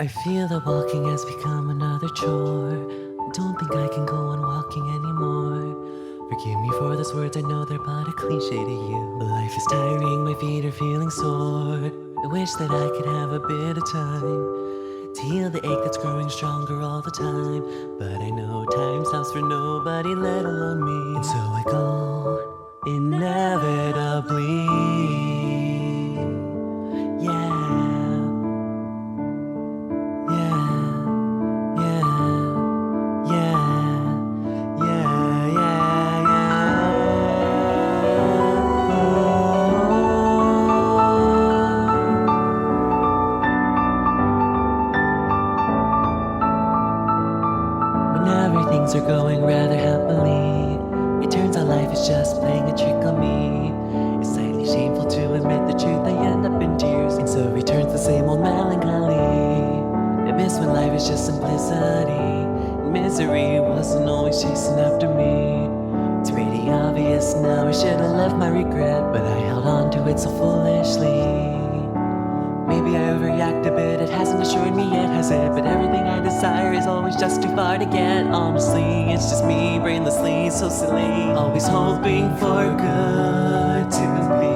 I feel that walking has become another chore. I don't think I can go on walking anymore. Forgive me for those words, I know they're but a cliche to you. But life is tiring, my feet are feeling sore. I wish that I could have a bit of time to heal the ache that's growing stronger all the time. But I know time stops for nobody, let alone me. And so I go inevitably. Yeah. Things are going rather happily. It turns out life is just playing a trick on me. It's slightly shameful to admit the truth, I end up in tears, and so returns the same old melancholy. I miss when life is just simplicity, and misery wasn't always chasing after me. It's pretty obvious now I should have left my regret, but I held on to it so foolishly. Maybe I overreact a bit, it hasn't assured me yet, has it? But everything I desire is always just too far to get. Honestly, it's just me, brainlessly, so silly, always hoping for good to be.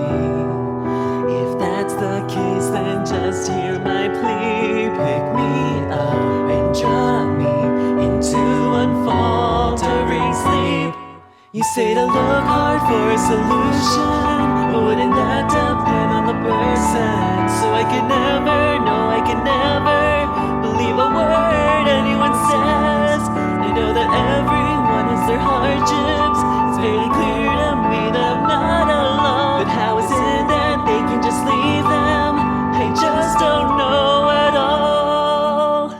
If that's the case, then just hear my plea. Pick me up and drop me into unfaltering sleep. You say to look hard for a solution, but wouldn't that depend on the person? So I could never, no, I could never believe a word anyone says. I know that everyone has their hardships. It's very clear to me that I'm not alone. But how is it that they can just leave them? I just don't know at all.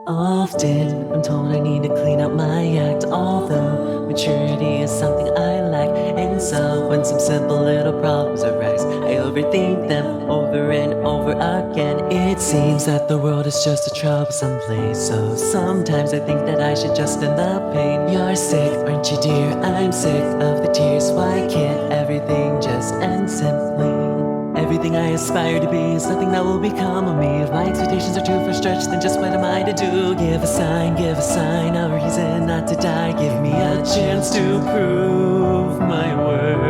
Often I'm told I need to clean up my act, although maturity is something I lack. And so when some simple little problems arise, I overthink them over and over again. It seems that the world is just a troublesome place, so sometimes I think that I should just end the pain. You're sick, aren't you dear? I'm sick of the tears. Why can't everything just end simply? Everything I aspire to be is nothing that will become of me. If my expectations are too far stretched, then just what am I to do? Give a sign, a reason not to die. Give me a chance to prove my worth.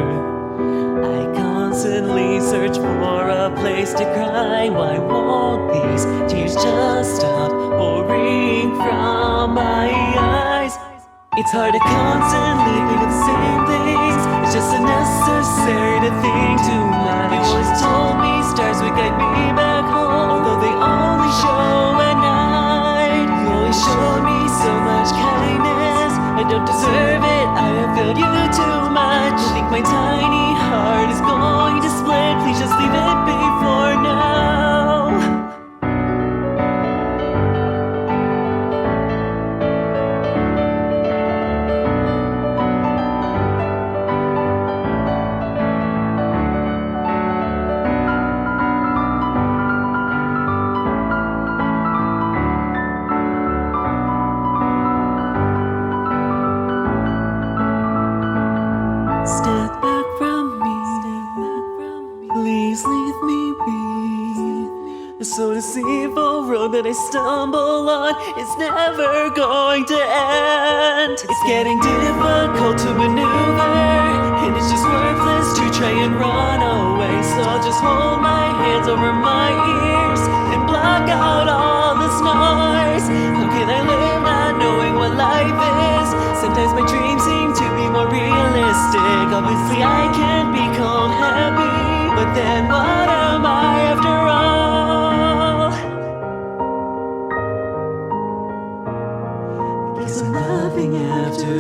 I constantly search for a place to cry. Why won't these tears just stop pouring from my eyes? It's hard to constantly think of the same things. It's just unnecessary to think too much. You once told me stars would guide me back home, although they only show at night. You always showed me so much kindness. I don't deserve it, I have failed you too much. I think my tiny heart is going to split. Please just leave it be for now. Step back from me, please leave me be. The so deceitful road that I stumble on is never going to end. It's getting difficult to maneuver, and it's just worthless to try and run away. So I'll just hold my hands over my ears and block out all this noise. How can I live not knowing what life is? Sometimes my dreams seem to be more realistic. Obviously I can't be called happy, but then what am I after all? I guess I'm nothing after